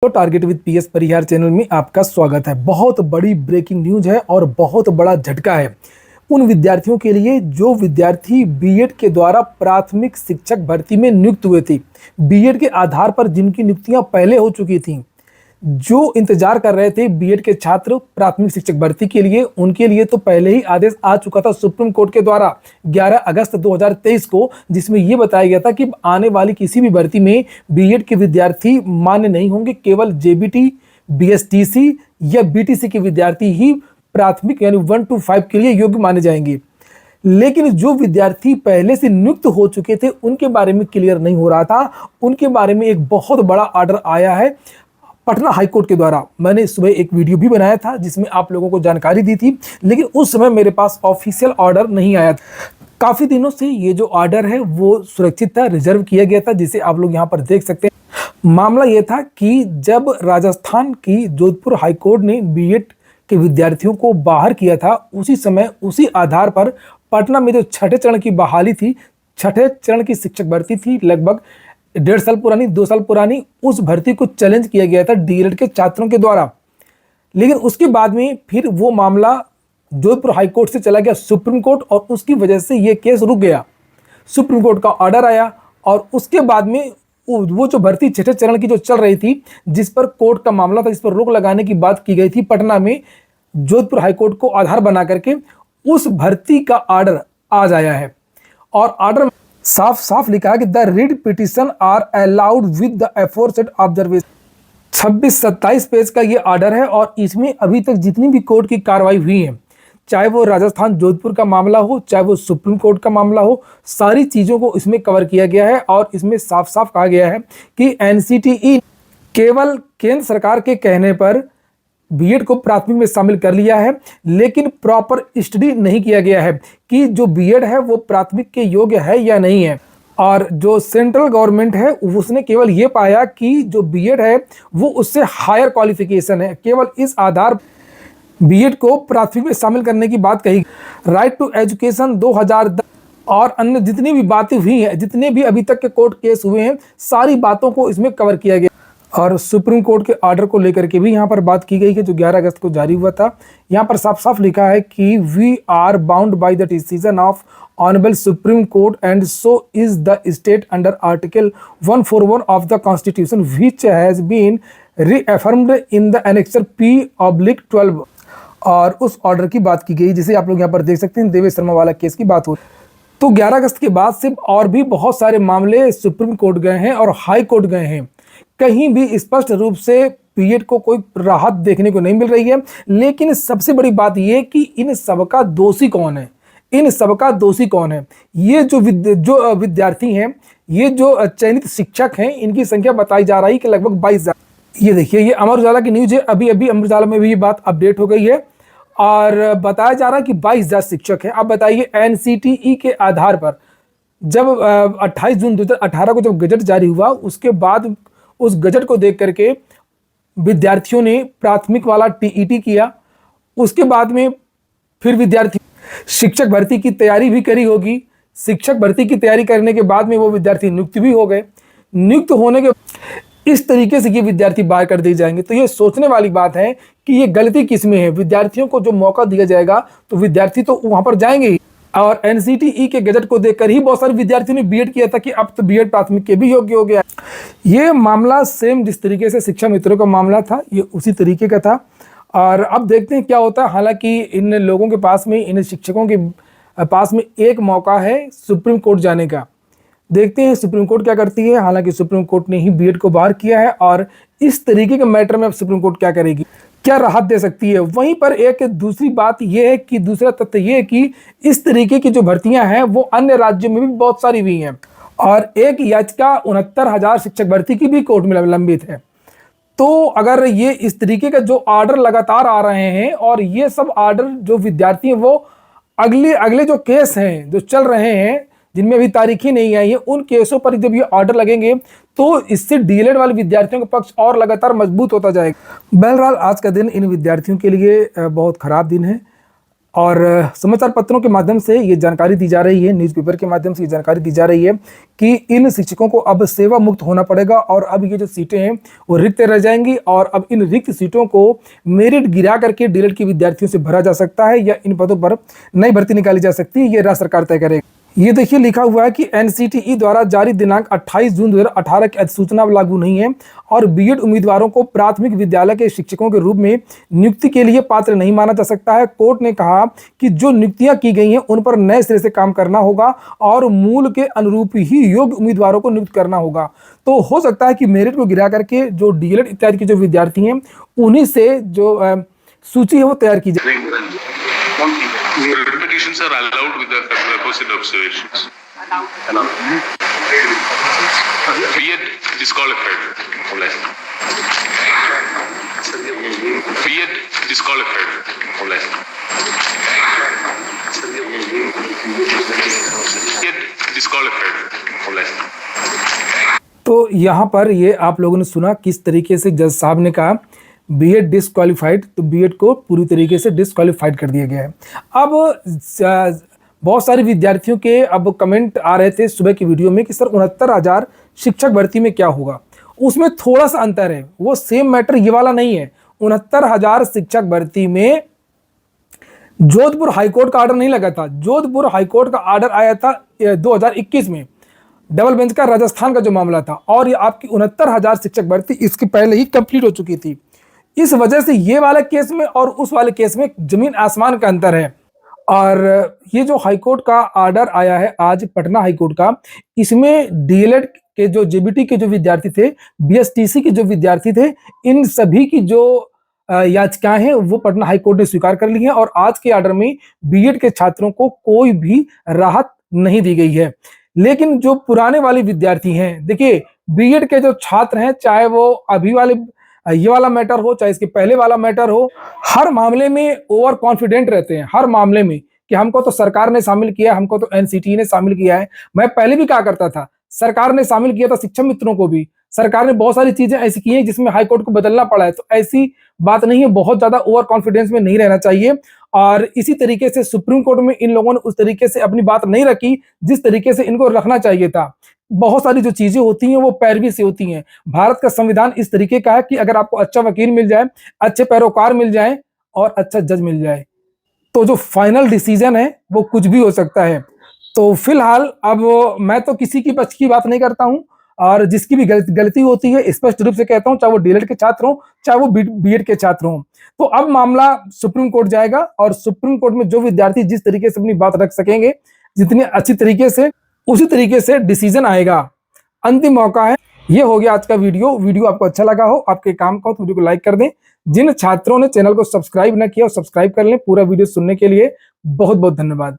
तो target with PS Parihar channel में आपका स्वागत है। बहुत बड़ी ब्रेकिंग न्यूज है और बहुत बड़ा झटका है उन विद्यार्थियों के लिए जो विद्यार्थी बीएड के द्वारा प्राथमिक शिक्षक भर्ती में नियुक्त हुए थे। बीएड के आधार पर जिनकी नियुक्तियां पहले हो चुकी थीं, जो इंतजार कर रहे थे बीएड के छात्र प्राथमिक शिक्षक भर्ती के लिए, उनके लिए तो पहले ही आदेश आ चुका था सुप्रीम कोर्ट के द्वारा 11 अगस्त 2023 को, जिसमें यह बताया गया था कि आने वाली किसी भी भर्ती में बीएड के विद्यार्थी मान्य नहीं होंगे। केवल जेबीटी, बीएसटीसी या बीटीसी के विद्यार्थी ही प्राथमिक यानी 1 to 5 के लिए योग्य माने जाएंगे। लेकिन जो विद्यार्थी पहले से नियुक्त हो चुके थे उनके बारे में क्लियर नहीं हो रहा था। उनके बारे में एक बहुत बड़ा ऑर्डर आया है पटना हाईकोर्ट के द्वारा। मैंने सुबह एक वीडियो भी बनाया था जिसमें आप लोगों को जानकारी दी थी, लेकिन उस समय मेरे पास ऑफिशियल ऑर्डर नहीं आया था। काफ़ी दिनों से ये जो ऑर्डर है वो सुरक्षित था, रिजर्व किया गया था, जिसे आप लोग यहाँ पर देख सकते हैं। मामला ये था कि जब राजस्थान की जोधपुर हाईकोर्ट ने बीएड के विद्यार्थियों को बाहर किया था, उसी समय उसी आधार पर पटना में जो छठे चरण की बहाली थी, छठे चरण की शिक्षक भर्ती थी, लगभग 1.5 साल पुरानी, 2 साल पुरानी, उस भर्ती को चैलेंज किया गया था डीएलएड के छात्रों के द्वारा। लेकिन उसके बाद में फिर वो मामला जोधपुर हाईकोर्ट से चला गया सुप्रीम कोर्ट और उसकी वजह से ये केस रुक गया। सुप्रीम कोर्ट का ऑर्डर आया और उसके बाद में वो जो भर्ती छठे चरण की जो चल रही थी, जिस पर कोर्ट का मामला था, जिस पर रोक लगाने की बात की गई थी पटना में, जोधपुर हाईकोर्ट को आधार बना करके उस भर्ती का ऑर्डर आज आया है। और ऑर्डर साफ साफ लिखा है कि the writ petition are allowed with the aforesaid observation. 26-27 page का ये ऑर्डर है और इसमें अभी तक जितनी भी कोर्ट की कार्रवाई हुई है, चाहे वो राजस्थान जोधपुर का मामला हो, चाहे वो सुप्रीम कोर्ट का मामला हो, सारी चीज़ों को इसमें कवर किया गया है। और इसमें साफ साफ कहा गया है कि एनसीटीई केवल केंद्र सरकार के कहने पर बीएड को प्राथमिक में शामिल कर लिया है, लेकिन प्रॉपर स्टडी नहीं किया गया है कि जो बीएड है वो प्राथमिक के योग्य है या नहीं है। और जो सेंट्रल गवर्नमेंट है उसने केवल ये पाया कि जो बीएड है वो उससे हायर क्वालिफिकेशन है, केवल इस आधार बीएड को प्राथमिक में शामिल करने की बात कही। राइट टू एजुकेशन 2010 और अन्य जितनी भी बातें हुई हैं, जितने भी अभी तक के कोर्ट केस हुए हैं, सारी बातों को इसमें कवर किया गया। और सुप्रीम कोर्ट के ऑर्डर को लेकर के भी यहाँ पर बात की गई है जो 11 अगस्त को जारी हुआ था। यहाँ पर साफ साफ लिखा है कि we are bound by the decision of honourable supreme court and so is the state under article 141 of the constitution which has been reaffirmed in the annexure P/12। और उस ऑर्डर की बात की गई जिसे आप लोग यहाँ पर देख सकते हैं, देवेश शर्मा वाला केस की बात हो। तो 11 अगस्त के बाद से और भी बहुत सारे मामले सुप्रीम कोर्ट गए हैं और हाई कोर्ट गए हैं। कहीं भी स्पष्ट रूप से बीएड को कोई राहत देखने को नहीं मिल रही है। लेकिन सबसे बड़ी बात यह कि इन सबका दोषी कौन है, इन सबका दोषी कौन है? ये जो विद्यार्थी हैं, ये जो चयनित शिक्षक हैं, इनकी संख्या बताई जा रही है कि लगभग 22,000। ये देखिए, ये अमर उजाला की न्यूज है, अभी अभी अमर उजाला में भी ये बात अपडेट हो गई है और बताया जा रहा है कि 22,000 शिक्षक हैं। अब बताइए, एनसीटीई के आधार पर जब 28 जून 2018 को जब गजट जारी हुआ, उसके बाद उस गजट को देख करके विद्यार्थियों ने प्राथमिक वाला टीईटी किया। उसके बाद में फिर विद्यार्थी शिक्षक भर्ती की तैयारी भी करी होगी। शिक्षक भर्ती की तैयारी करने के बाद में वो विद्यार्थी नियुक्त भी हो गए। नियुक्त होने के इस तरीके से ये विद्यार्थी बाहर कर दिए जाएंगे, तो ये सोचने वाली बात है कि ये गलती किस में है। विद्यार्थियों को जो मौका दिया जाएगा तो विद्यार्थी तो वहां पर जाएंगे ही। और एनसीटीई के गजट को देखकर ही बहुत सारे विद्यार्थियों ने बीएड किया था कि अब तो बीएड प्राथमिक के भी योग्य हो गया। ये मामला सेम जिस तरीके से शिक्षा मित्रों का मामला था, ये उसी तरीके का था। और अब देखते हैं क्या होता है। हालांकि इन लोगों के पास में, इन शिक्षकों के पास में एक मौका है सुप्रीम कोर्ट जाने का। देखते हैं सुप्रीम कोर्ट क्या करती है। हालांकि सुप्रीम कोर्ट ने ही बीएड को बाहर किया है और इस तरीके के मैटर में अब सुप्रीम कोर्ट क्या करेगी, क्या राहत दे सकती है। वहीं पर एक दूसरी बात यह है कि दूसरा तथ्य यह है कि इस तरीके की जो भर्तियां हैं वो अन्य राज्यों में भी बहुत सारी हुई हैं और एक याचिका 69,000 शिक्षक भर्ती की भी कोर्ट में लंबित है। तो अगर ये इस तरीके का जो ऑर्डर लगातार आ रहे हैं और ये सब ऑर्डर जो विद्यार्थी हैं वो अगले जो केस हैं जो चल रहे हैं, जिनमें अभी तारीखें नहीं आई है, उन केसों पर जब ये ऑर्डर लगेंगे तो इससे डीएलएड वाले विद्यार्थियों का पक्ष और लगातार मजबूत होता जाएगा। बहरहाल आज का दिन इन विद्यार्थियों के लिए बहुत खराब दिन है और समाचार पत्रों के माध्यम से ये जानकारी दी जा रही है, न्यूज़पेपर के माध्यम से ये जानकारी दी जा रही है कि इन शिक्षकों को अब सेवा मुक्त होना पड़ेगा और अब ये जो सीटें हैं वो रिक्त रह जाएंगी और अब इन रिक्त सीटों को मेरिट गिरा करके डीएलएड के विद्यार्थियों से भरा जा सकता है या इन पदों पर नई भर्ती निकाली जा सकती है। ये राज्य सरकार तय करेगी। ये देखिए लिखा हुआ है कि एनसीटीई द्वारा जारी दिनांक 28 जून 2018 की अधिसूचना लागू नहीं है और बीएड उम्मीदवारों को प्राथमिक विद्यालय के शिक्षकों के रूप में नियुक्ति के लिए पात्र नहीं माना जा सकता है। कोर्ट ने कहा कि जो नियुक्तियां की गई हैं उन पर नए सिरे से काम करना होगा और मूल के अनुरूप ही योग्य उम्मीदवारों को नियुक्त करना होगा। तो हो सकता है कि मेरिट को गिरा करके जो डीएलएड इत्यादि के जो विद्यार्थी हैं उन्हीं से जो सूची है वो तैयार की जाए। Repetitions are allowed with the requisite observations. B.Ed disqualified. B.Ed disqualified. B.Ed disqualified. तो यहाँ पर ये आप लोगों ने सुना किस तरीके से जज साहब ने कहा बीएड डिसक्वालीफाइड, तो बीएड को पूरी तरीके से डिसक्वालीफाइड कर दिया गया है। अब बहुत सारे विद्यार्थियों के अब कमेंट आ रहे थे सुबह की वीडियो में कि सर 69,000 शिक्षक भर्ती में क्या होगा। उसमें थोड़ा सा अंतर है, वो सेम मैटर ये वाला नहीं है। 69,000 शिक्षक भर्ती में जोधपुर हाईकोर्ट का ऑर्डर नहीं लगा था। जोधपुर हाईकोर्ट का ऑर्डर आया था 2021 में, डबल बेंच का राजस्थान का जो मामला था, और ये आपकी 69,000 शिक्षक भर्ती इसके पहले ही कंप्लीट हो चुकी थी। इस वजह से ये वाले केस में और उस वाले केस में जमीन आसमान का अंतर है। और ये जो हाईकोर्ट का ऑर्डर आया है आज पटना हाईकोर्ट का, इसमें डीएलएड के जो जेबीटी के जो विद्यार्थी थे, बीएसटीसी के जो विद्यार्थी थे, इन सभी की जो याचिकाएं हैं वो पटना हाईकोर्ट ने स्वीकार कर ली हैं और आज के ऑर्डर में बीएड के छात्रों को कोई भी राहत नहीं दी गई है। लेकिन जो पुराने वाले विद्यार्थी हैं, देखिए बीएड के जो छात्र हैं, चाहे वो अभी वाले ये वाला मैटर हो चाहे इसके पहले वाला मैटर हो, हर मामले में ओवर कॉन्फिडेंट रहते हैं, हर मामले में कि हमको तो सरकार ने शामिल किया, हमको तो एनसीटी ने शामिल किया है। मैं पहले भी कहा करता था सरकार ने शामिल किया था शिक्षक मित्रों को भी, सरकार ने बहुत सारी चीजें ऐसी की हैं जिसमें हाईकोर्ट को बदलना पड़ा है। तो ऐसी बात नहीं है, बहुत ज्यादा ओवर कॉन्फिडेंस में नहीं रहना चाहिए। और इसी तरीके से सुप्रीम कोर्ट में इन लोगों ने उस तरीके से अपनी बात नहीं रखी जिस तरीके से इनको रखना चाहिए था। बहुत सारी जो चीजें होती हैं वो पैरवी से होती हैं। भारत का संविधान इस तरीके का है कि अगर आपको अच्छा वकील मिल जाए, अच्छे पैरोकार मिल जाए और अच्छा जज मिल जाए, तो जो फाइनल डिसीजन है वो कुछ भी हो सकता है। तो फिलहाल अब मैं तो किसी की पक्ष की बात नहीं करता हूं, और जिसकी भी गलती होती है स्पष्ट रूप से कहता हूं, चाहे वो डीएलएड के छात्र हों चाहे वो बीएड के छात्र हों। तो अब मामला सुप्रीम कोर्ट जाएगा और सुप्रीम कोर्ट में जो विद्यार्थी जिस तरीके से अपनी बात रख सकेंगे, जितनी अच्छी तरीके से, उसी तरीके से डिसीजन आएगा। अंतिम मौका है। ये हो गया आज का वीडियो आपको अच्छा लगा हो, आपके काम का हो तो वीडियो को लाइक कर दें। जिन छात्रों ने चैनल को सब्सक्राइब न किया वो सब्सक्राइब कर लें। पूरा वीडियो सुनने के लिए बहुत बहुत धन्यवाद।